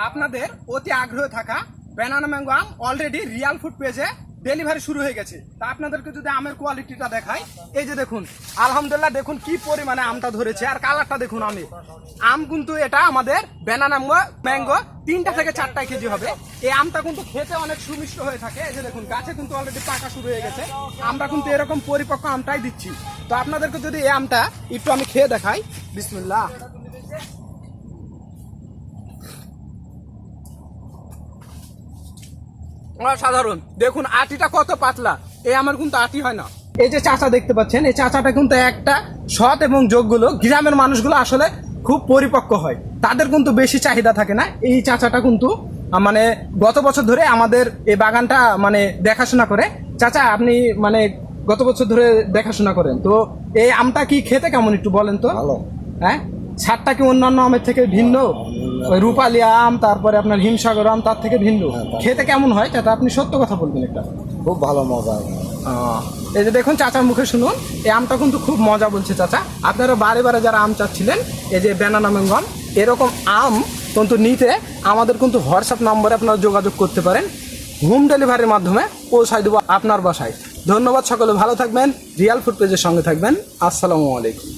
আপনাদের অতি আগ্রহ থাকা ব্যানানা ম্যাঙ্গো আম অলরেডি রিয়াল ফুড পেজে ডেলিভারি শুরু হয়ে গেছে। তা আপনাদেরকে যদি আমের কোয়ালিটিটা দেখাই, এই যে দেখুন, আলহামদুলিল্লাহ দেখুন কি পরিমাণে আমটা ধরেছে, আর কালারটা দেখুন। আম কিন্তু এটা আমাদের ব্যানানা ম্যাঙ্গো 3টা থেকে 4টা কেজি হবে। এই আমটা কিন্তু খেতে অনেক সুমিষ্ট হয়ে থাকে। এই যে দেখুন, গাছে কিন্তু অলরেডি পাকা শুরু হয়ে গেছে। আমরা কিন্তু এরকম পরিপক্ক আমটাই দিচ্ছি। তো আপনাদেরকে যদি এই আমটা একটু আমি খেয়ে দেখাই, বিসমিল্লাহ। সাধারণ দেখুন, আটিটা কত পাতলা। এই আমার কিন্তু আটি হয় না। এই যে চাচা দেখতে পাচ্ছেন, এই চাচাটা কিন্তু একটা সৎ এবং যোগগুলো গ্রামের মানুষগুলো আসলে খুব পরিপক্ক হয়, তাদের কিন্তু বেশি চাহিদা থাকে না। এই চাচাটা কিন্তু মানে গত বছর ধরে আমাদের এই বাগানটা মানে দেখাশোনা করে। চাচা, আপনি মানে গত বছর ধরে দেখাশোনা করেন, তো এই আমটা কি খেতে কেমন একটু বলেন তো? ভালো। হ্যাঁ, স্বাদটা কি অন্যান্য আমের থেকে ভিন্ন? ওই রূপালী আম, তারপরে আপনার হিমসাগর আম তার থেকে ভিন্ন। খেতে কেমন হয় চাচা, আপনি সত্য কথা বলবেন একটা। খুব ভালো মজা। এই যে দেখুন, চাচার মুখে শুনুন, এই আমটা কিন্তু খুব মজা বলছে চাচা। আপনারা বারে বারে যারা আম চাচ্ছিলেন, এই যে ব্যানানা ম্যাঙ্গো আম, এরকম আম কিন্তু নিতে আমাদের কিন্তু হোয়াটসঅ্যাপ নম্বরে আপনারা যোগাযোগ করতে পারেন। হোম ডেলিভারির মাধ্যমে পৌঁছায় দেবো আপনার বাসায়। ধন্যবাদ, সকলে ভালো থাকবেন, রিয়াল ফুড পেজের সঙ্গে থাকবেন। আসসালামু আলাইকুম।